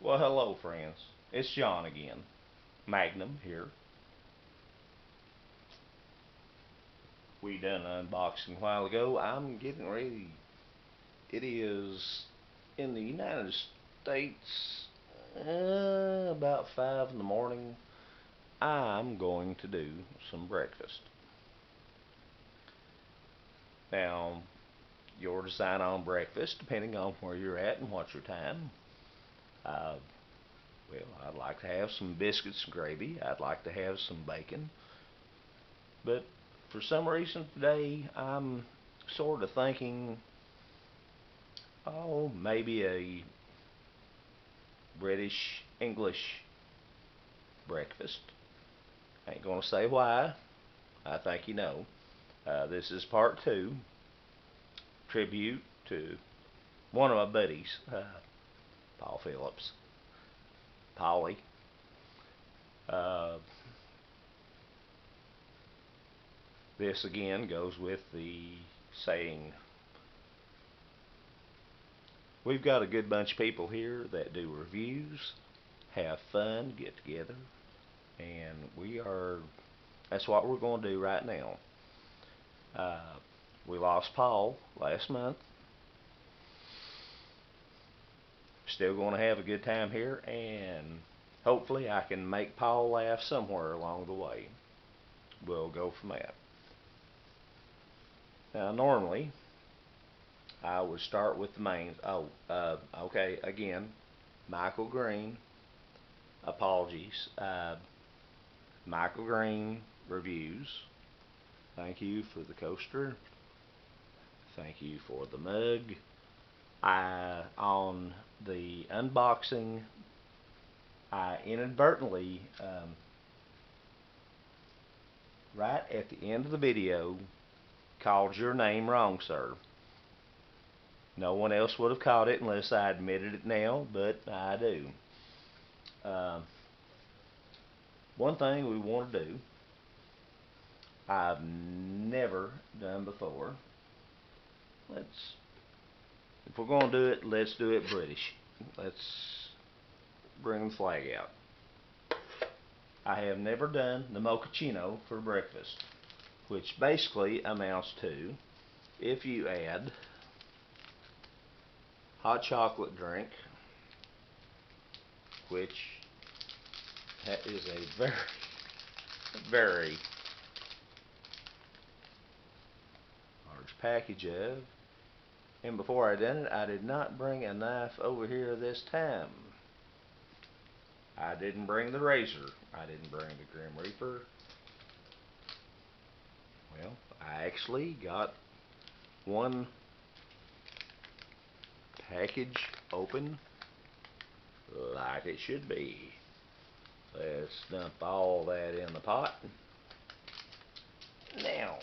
Well, hello, friends. It's John again. Magnum here. We done an unboxing a while ago. I'm getting ready. It is in the United States about 5 in the morning. I'm going to do some breakfast. Now, your design on breakfast, depending on where you're at and what's your time. Uh, well, I'd like to have some biscuits and gravy. I'd like to have some bacon. But for some reason today, I'm sort of thinking, oh, maybe a British English breakfast. I ain't gonna say why. I think you know. This is part two, tribute to one of my buddies, Paul Phillips, Pauly. Uh, this again goes with the saying, we've got a good bunch of people here that do reviews, have fun, get together, and that's what we're going to do right now. We lost Paul last month. Still going to have a good time here, and hopefully I can make Paul laugh somewhere along the way. We'll go from that. Now, normally, I would start with the mains. Okay, again, Michael Green, apologies. Michael Green Reviews. Thank you for the coaster. Thank you for the mug. On the unboxing, I inadvertently, right at the end of the video, called your name wrong, sir. No one else would have caught it unless I admitted it now, but I do. One thing we want to do, I've never done before. If we're going to do it, let's do it British. Let's bring the flag out. I have never done the mochaccino for breakfast, which basically amounts to, if you add hot chocolate drink, which is a very, very large package of, and before I done it, I did not bring a knife over here this time. I didn't bring the razor. I didn't bring the Grim Reaper. Well, I actually got one package open like it should be. Let's dump all that in the pot. Now,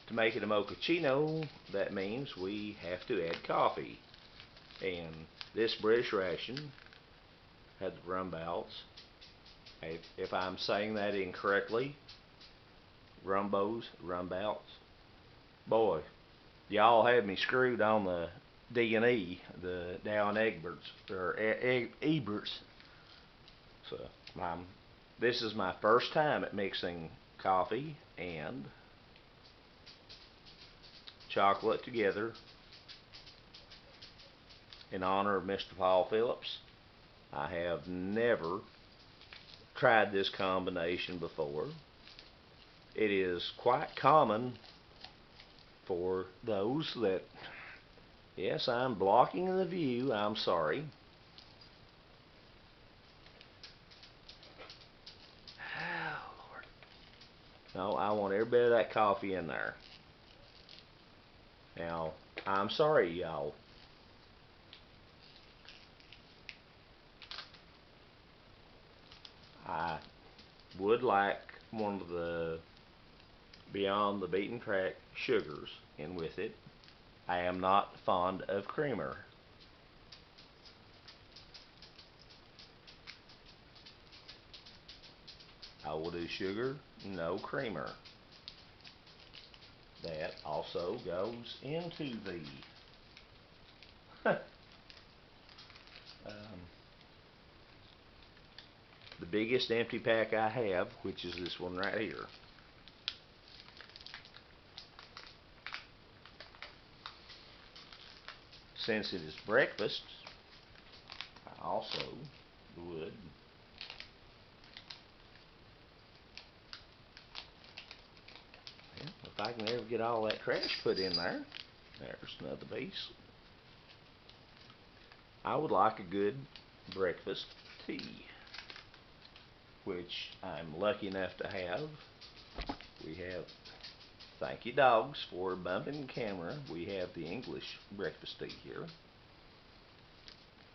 to make it a mochaccino, that means we have to add coffee. And this British ration had the rumbouts. If I'm saying that incorrectly, rumbouts. Boy, y'all had me screwed on the D&E, the Dow and Egberts, or Eberts. So, this is my first time at mixing coffee and chocolate together in honor of Mr. Paul Phillips. I have never tried this combination before. It is quite common for those that, yes, I'm blocking the view, I'm sorry. Oh, Lord. No, I want every bit of that coffee in there. Now, I'm sorry, y'all. I would like one of the beyond the beaten track sugars in with it. I am not fond of creamer. I will do sugar, no creamer. That also also goes into the biggest empty pack I have, which is this one right here. Since it is breakfast, I also would if I can ever get all that trash put in there. There's another piece. I would like a good breakfast tea, which I'm lucky enough to have. We have, thank you dogs for bumping the camera, we have the English breakfast tea here.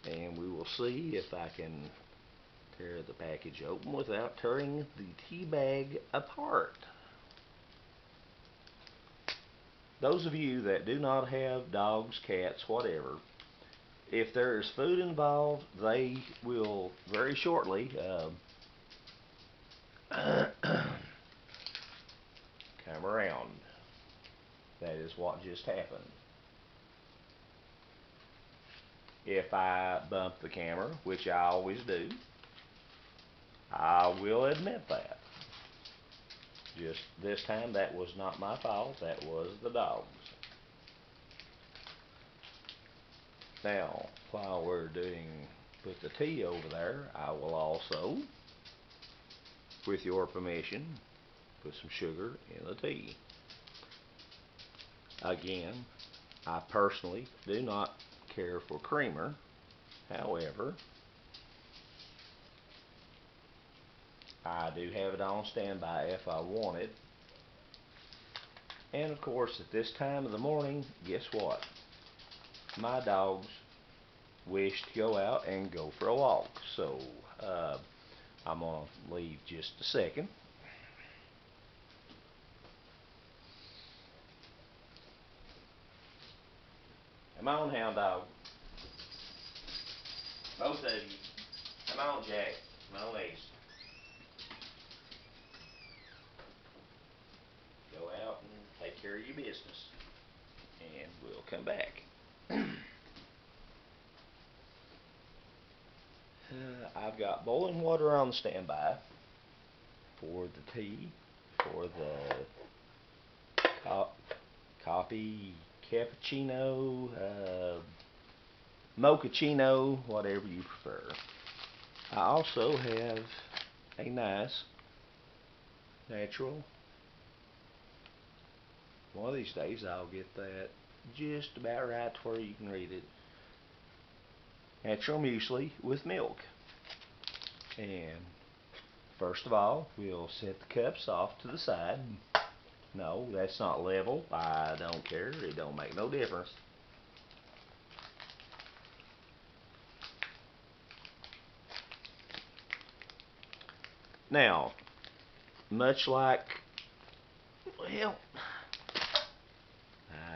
And we will see if I can tear the package open without tearing the tea bag apart. Those of you that do not have dogs, cats, whatever, if there is food involved, they will very shortly come around. That is what just happened. If I bump the camera, which I always do, I will admit that. Just this time, that was not my fault. That was the dog's. Now, while we're put the tea over there, I will also, with your permission, put some sugar in the tea. Again, I personally do not care for creamer. However, I do have it on standby if I want it. And of course, at this time of the morning, guess what? My dogs wish to go out and go for a walk. So, I'm going to leave just a second. Come on, hound dog. Both of you. Come on, Jack. Come on, Ace. Go out and take care of your business. And we'll come back. I've got boiling water on standby for the tea, for the coffee, cappuccino, mochaccino, whatever you prefer. I also have a nice, natural, one of these days I'll get that just about right to where you can read it, natural muesli with milk. And first of all, we'll set the cups off to the side. No, that's not level. I don't care. It don't make no difference. Now, much like, well,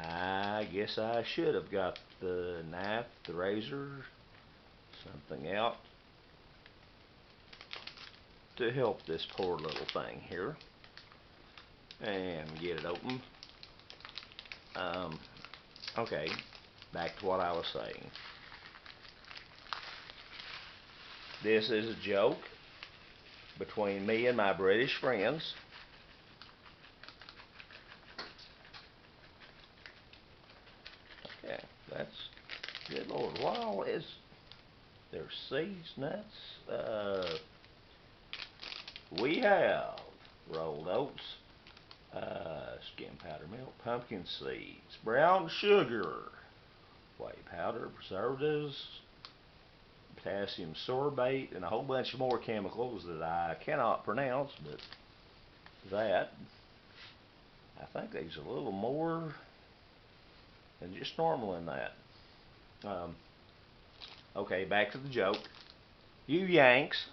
I guess I should have got the knife, the razor, something out to help this poor little thing here and get it open. Okay, back to what I was saying. This is a joke between me and my British friends. Okay, that's, good Lord, what all is, there's seeds, nuts, we have rolled oats, skim powder milk, pumpkin seeds, brown sugar, whey powder, preservatives, potassium sorbate, and a whole bunch of more chemicals that I cannot pronounce, but that, I think there's a little more than just normal in that. Okay, back to the joke. You Yanks,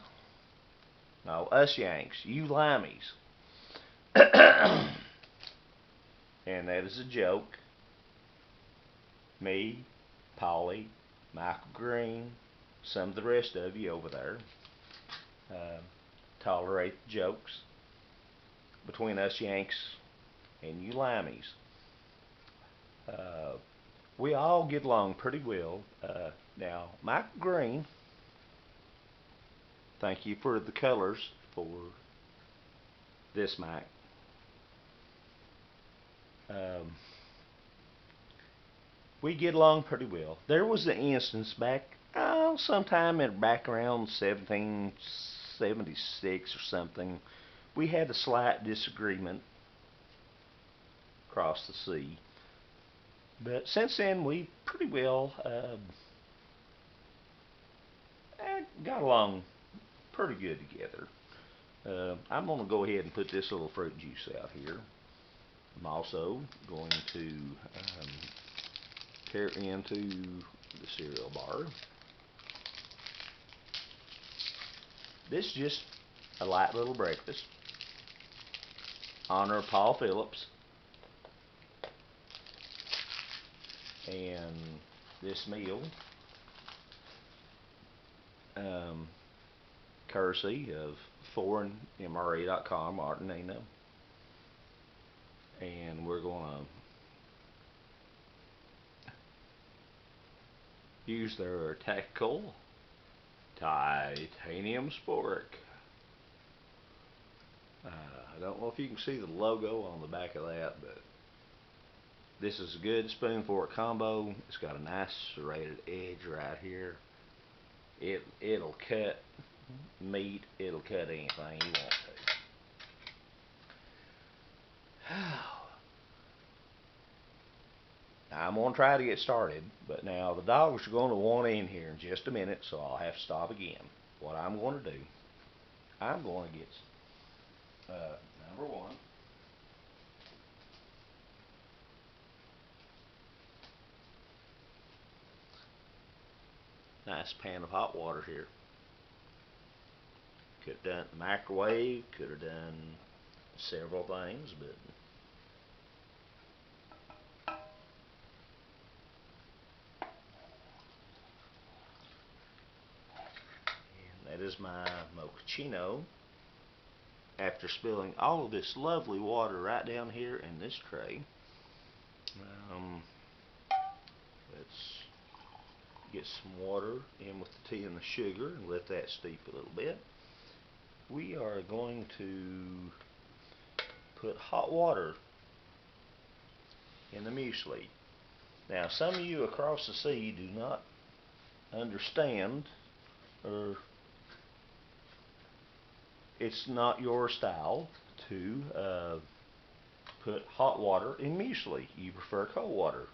no, us Yanks, you Limeys, and that is a joke. Me, Pauly, Michael Green, some of the rest of you over there tolerate the jokes between us Yanks and you Limeys. Uh, we all get along pretty well. Now, Michael Green, thank you for the colors for this mic. Um, we get along pretty well. There was an instance back, sometime in back around 1776 or something. We had a slight disagreement across the sea, but since then we pretty well got along pretty good together. I'm going to go ahead and put this little fruit juice out here. I'm also going to tear into the cereal bar. This is just a light little breakfast. Honor of Paul Phillips. And this meal, courtesy of foreignmra.com, Martinino. And we're going to use their tactical titanium spork. I don't know if you can see the logo on the back of that, but this is a good spoon fork combo. It's got a nice serrated edge right here. It'll cut meat. It'll cut anything you want to. I'm going to try to get started, but now the dogs are going to want in here in just a minute, so I'll have to stop again. What I'm going to do, I'm going to get number one. Nice pan of hot water here. Could have done it in the microwave, could have done several things, but that is my mochaccino. After spilling all of this lovely water right down here in this tray, let's get some water in with the tea and the sugar and let that steep a little bit. We are going to put hot water in the muesli. Now, some of you across the sea do not understand, or it's not your style to put hot water in muesli. You prefer cold water.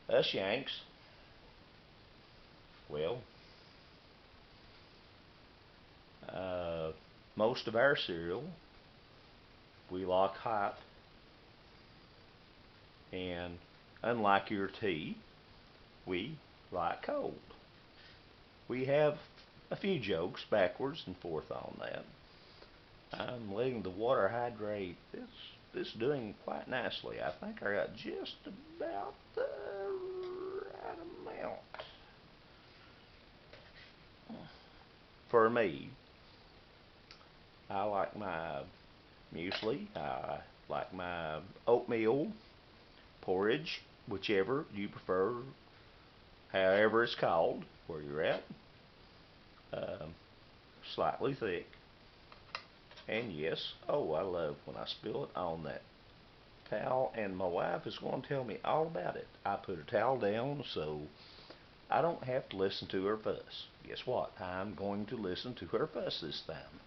Us Yanks, well, most of our cereal we like hot, and unlike your tea, we like cold. We have a few jokes backwards and forth on that. I'm letting the water hydrate. It's doing quite nicely. I think I got just about the right amount for me. I like my muesli. I like my oatmeal porridge, whichever you prefer, however it's called, where you're at. Slightly thick. And yes, oh, I love when I spill it on that towel, and my wife is going to tell me all about it. I put a towel down so I don't have to listen to her fuss. Guess what? I'm going to listen to her fuss this time.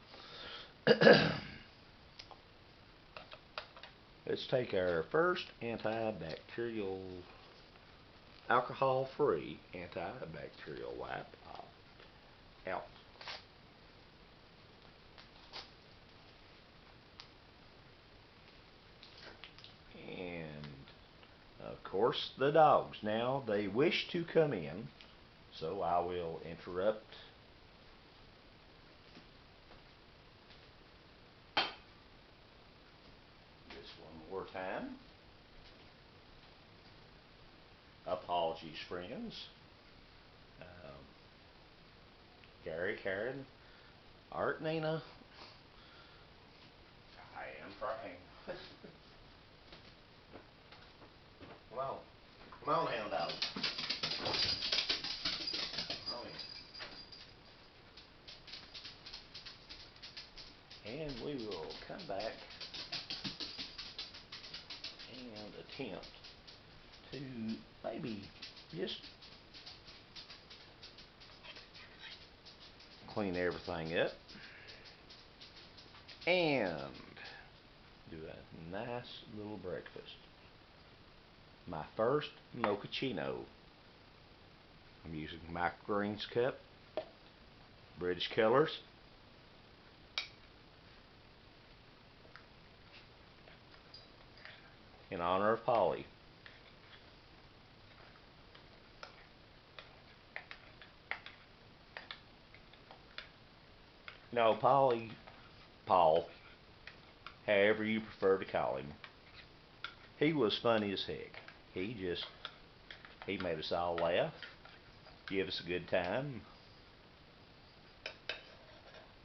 Let's take our first antibacterial, alcohol-free antibacterial wipe out. And of course the dogs. Now they wish to come in, so I will interrupt this one more time. Apologies, friends. Gary, Karen, Art, Nina, I am trying. come back and attempt to maybe just clean everything up and do a nice little breakfast. My first mochaccino. I'm using microgreens cup, British colors, in honor of Pauly. No, Pauly, Paul, however you prefer to call him. He was funny as heck. He made us all laugh, give us a good time.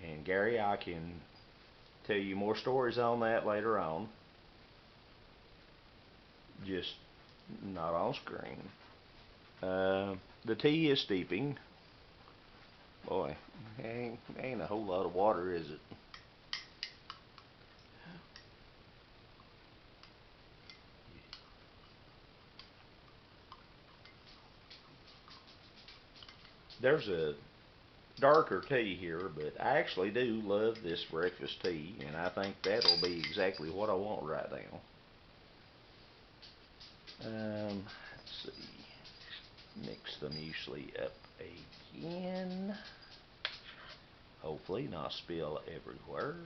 And Gary, I can tell you more stories on that later on. Just not on screen. The tea is steeping. Boy, ain't a whole lot of water, is it? There's a darker tea here, but I actually do love this breakfast tea, and I think that'll be exactly what I want right now. Let's see. Mix the muesli up again. Hopefully not spill everywhere.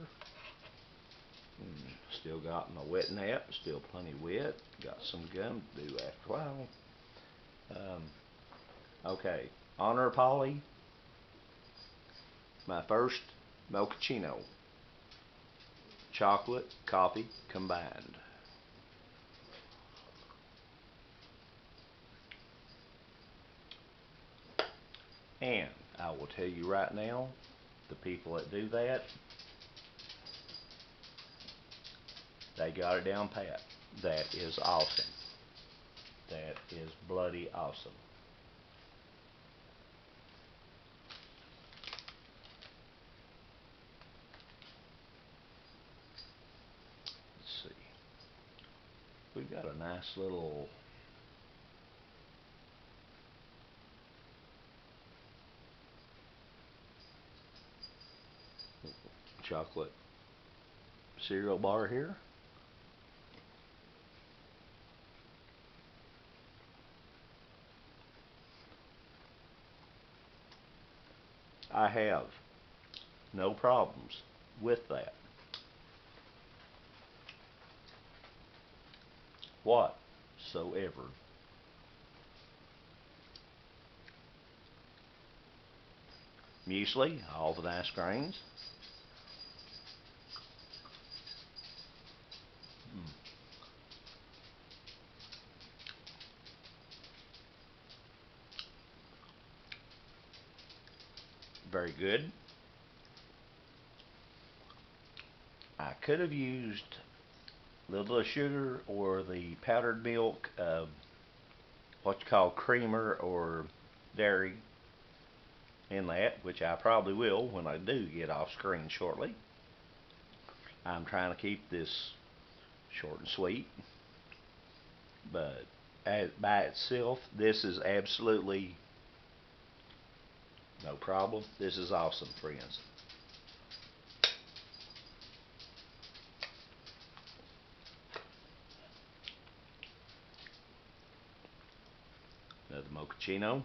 Still got my wet nap, still plenty wet. Got some gum to do after a while. Okay, honor Pauly, my first mochaccino. Chocolate, coffee combined. And I will tell you right now, the people that do that, they got it down pat. That is awesome. That is bloody awesome. Let's see. We've got a nice little chocolate cereal bar here. I have no problems with that whatsoever. Muesli, all the nice grains. Very good. I could have used a little bit of sugar or the powdered milk, what you call creamer or dairy in that, which I probably will when I do get off screen shortly. I'm trying to keep this short and sweet, but by itself, this is absolutely no problem. This is awesome, friends. Another mochaccino.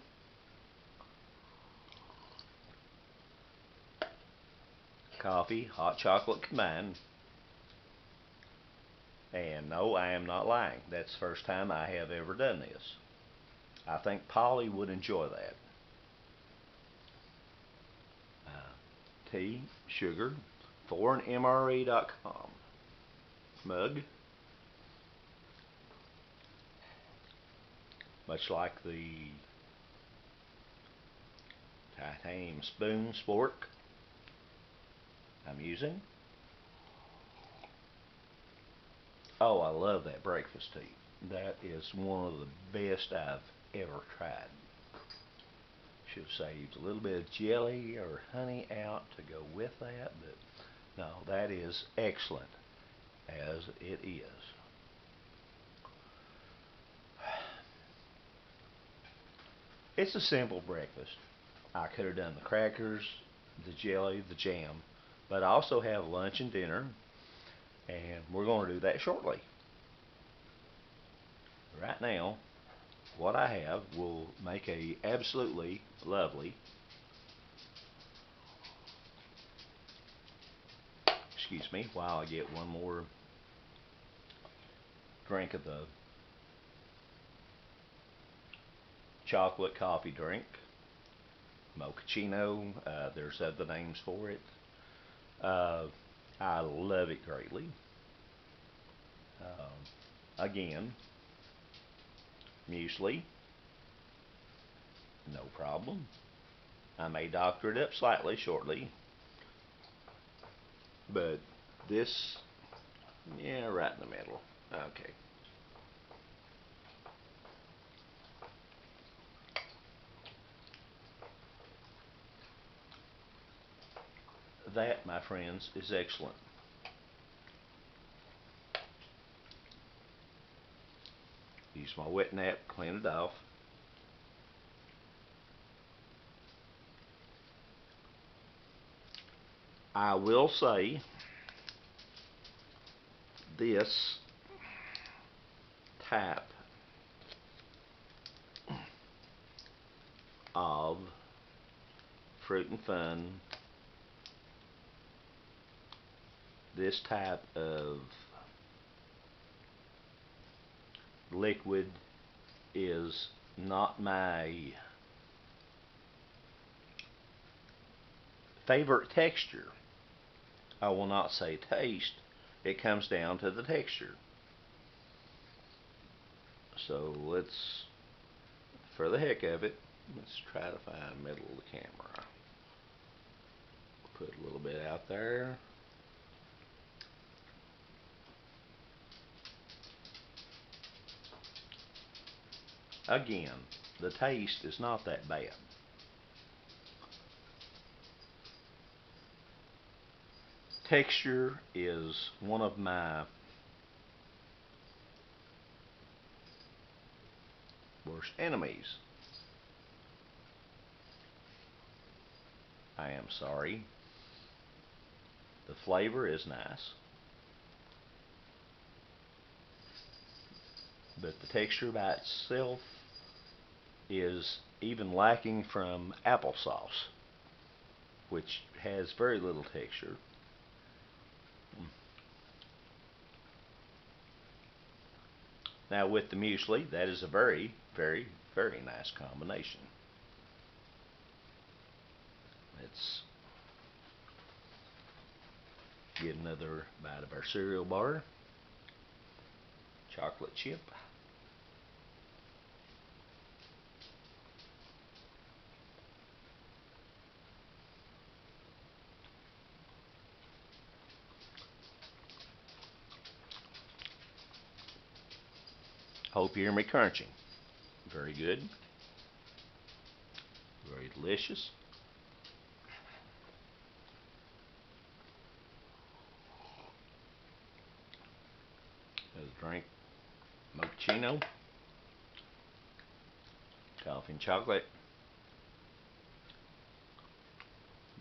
Coffee, hot chocolate combined. And no, I am not lying. That's the first time I have ever done this. I think Pauly would enjoy that. Tea, sugar, foreignmre.com. Mug. Much like the titanium spoon spork I'm using. Oh, I love that breakfast tea. That is one of the best I've ever tried. Should have saved a little bit of jelly or honey out to go with that, but No, that is excellent as it is. It's a simple breakfast. I could have done the crackers, the jelly, the jam, but I also have lunch and dinner, and we're going to do that shortly. Right now, what I have will make a absolutely lovely, excuse me, while I get one more drink of the chocolate coffee drink, mochaccino. There's other names for it. Uh, I love it greatly. Again, muesli, no problem. I may doctor it up slightly shortly, but this, yeah, right in the middle. Okay. That, my friends, is excellent. Use my wet nap, clean it off. I will say this type of fruit and fun, this type of liquid is not my favorite texture. I will not say taste. It comes down to the texture. So let's, for the heck of it, let's try to find the middle of the camera. Put a little bit out there. Again, the taste is not that bad. Texture is one of my worst enemies. I am sorry. The flavor is nice, but the texture by itself is even lacking from applesauce, which has very little texture. Now with the muesli, that is a very, very, very nice combination. Let's get another bite of our cereal bar. Chocolate chip. Hope you hear me crunching. Very good. Very delicious. Let's drink mochaccino, coffee and chocolate,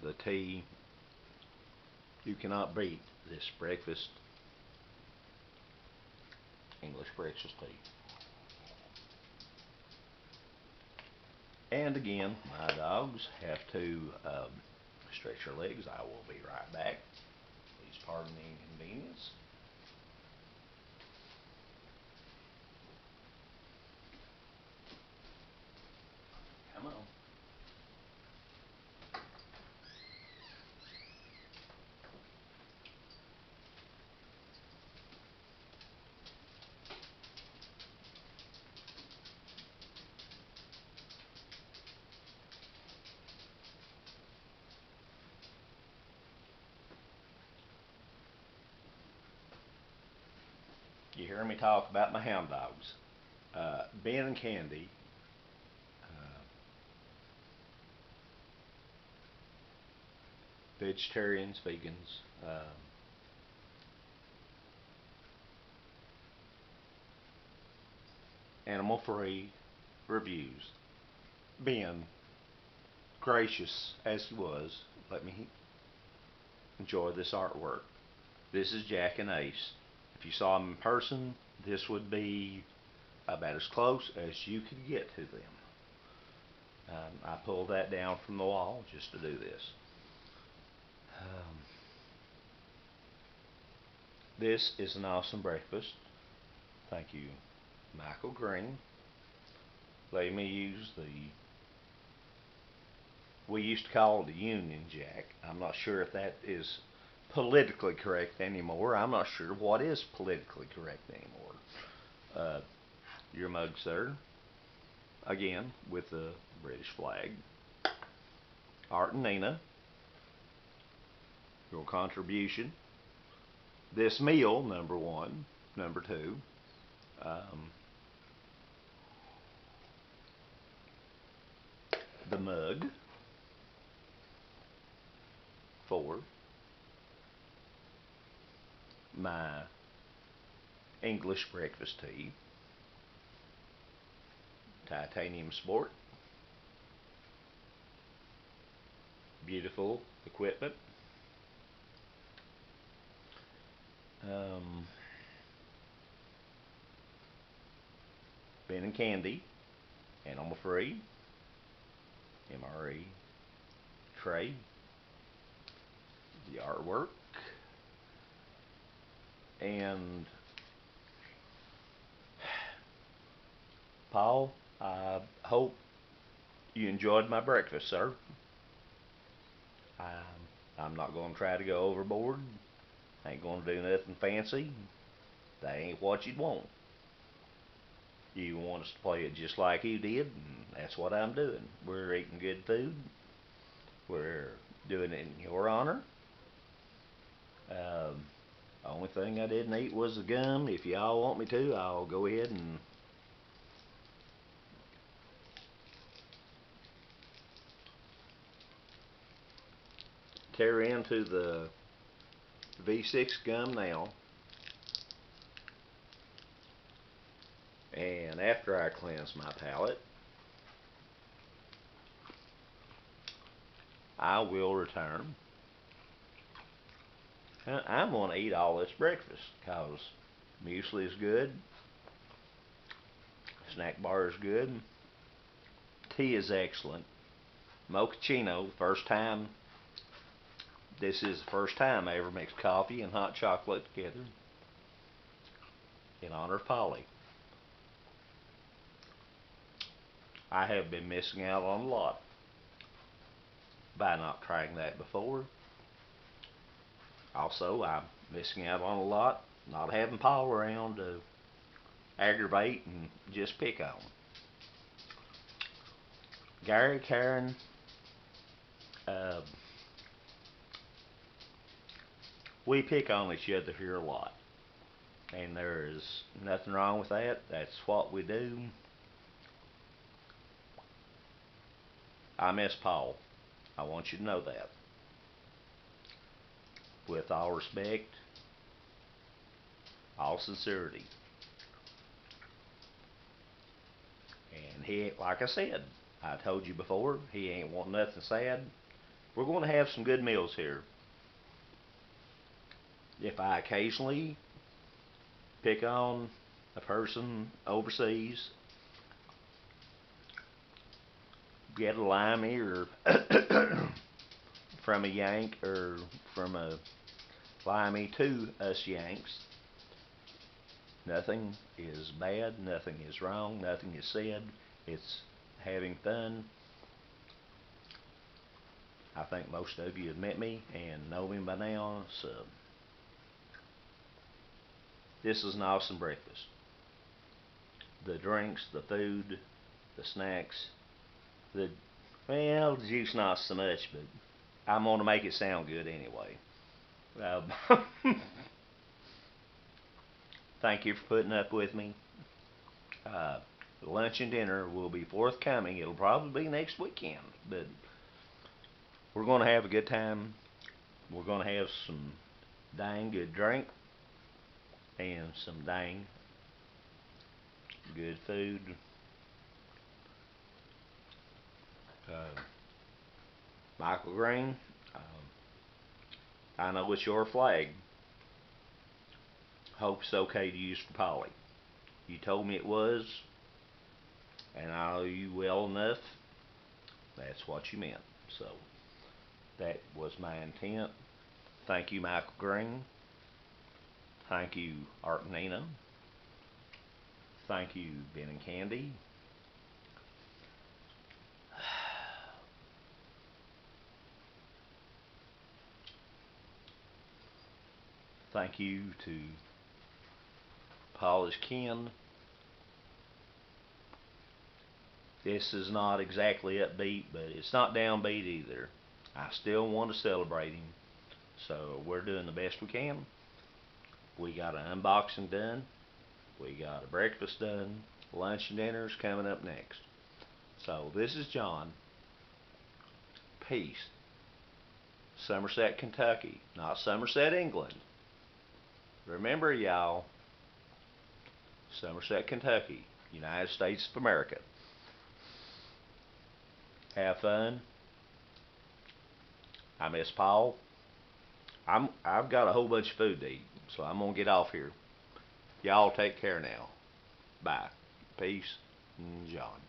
the tea. You cannot beat this breakfast, English breakfast tea. And again, my dogs have to stretch their legs. I will be right back. Please pardon the inconvenience. Come on. You hear me talk about my hound dogs. Ben and Candy, vegetarians, vegans, animal-free reviews. Being gracious as he was, let me enjoy this artwork. This is Jack and Ace. If you saw them in person, this would be about as close as you could get to them. I pulled that down from the wall just to do this. This is an awesome breakfast. Thank you, Michael Green. Let me use we used to call it the Union Jack. I'm not sure if that is politically correct anymore. I'm not sure what is politically correct anymore. Your mug, sir. Again, with the British flag. Art and Nina, your contribution. This meal, number one. Number two. The mug. 4. My English breakfast tea. Titanium Sport. Beautiful equipment. Ben and Candy. Animal free. MRE tray. The artwork. And Paul, I hope you enjoyed my breakfast, sir. I'm not going to try to go overboard. I ain't going to do nothing fancy. That ain't what you'd want. You want us to play it just like you did, and that's what I'm doing. We're eating good food. We're doing it in your honor. The only thing I didn't eat was the gum. If y'all want me to, I'll go ahead and tear into the V6 gum now. And after I cleanse my palate, I will return. I'm going to eat all this breakfast because muesli is good, snack bar is good, tea is excellent. Mochaccino, this is the first time I ever mixed coffee and hot chocolate together in honor of Pauly. I have been missing out on a lot by not trying that before. Also, I'm missing out on a lot not having Paul around to aggravate and just pick on. Gary, Karen, we pick on each other here a lot. And there is nothing wrong with that. That's what we do. I miss Paul. I want you to know that. With all respect, all sincerity. And he, like I said, I told you before, he ain't want nothing sad. We're going to have some good meals here. If I occasionally pick on a person overseas, get a limey or from a Yank or from a limey to us Yanks, nothing is bad, nothing is wrong, nothing is said. It's having fun. I think most of you have met me and know me by now, so this is an awesome breakfast. The drinks, the food, the snacks, the juice not so much, but I'm going to make it sound good anyway. Thank you for putting up with me. Lunch and dinner will be forthcoming. It'll probably be next weekend, but we're going to have a good time. We're going to have some dang good drink and some dang good food. Uh, Michael Green, I know it's your flag. Hope it's okay to use for Pauly. You told me it was, and I know you well enough. That's what you meant. So that was my intent. Thank you, Michael Green. Thank you, Art and Nina. Thank you, Ben and Candy. Thank you to Pauly's Ken. This is not exactly upbeat, but it's not downbeat either. I still want to celebrate him, so we're doing the best we can. We got an unboxing done. We got a breakfast done. Lunch and dinner's coming up next. So this is John. Peace. Somerset, Kentucky, not Somerset, England. Remember, y'all, Somerset, Kentucky, United States of America. Have fun. I miss Paul. I've got a whole bunch of food to eat, so I'm gonna get off here. Y'all take care now. Bye. Peace. John.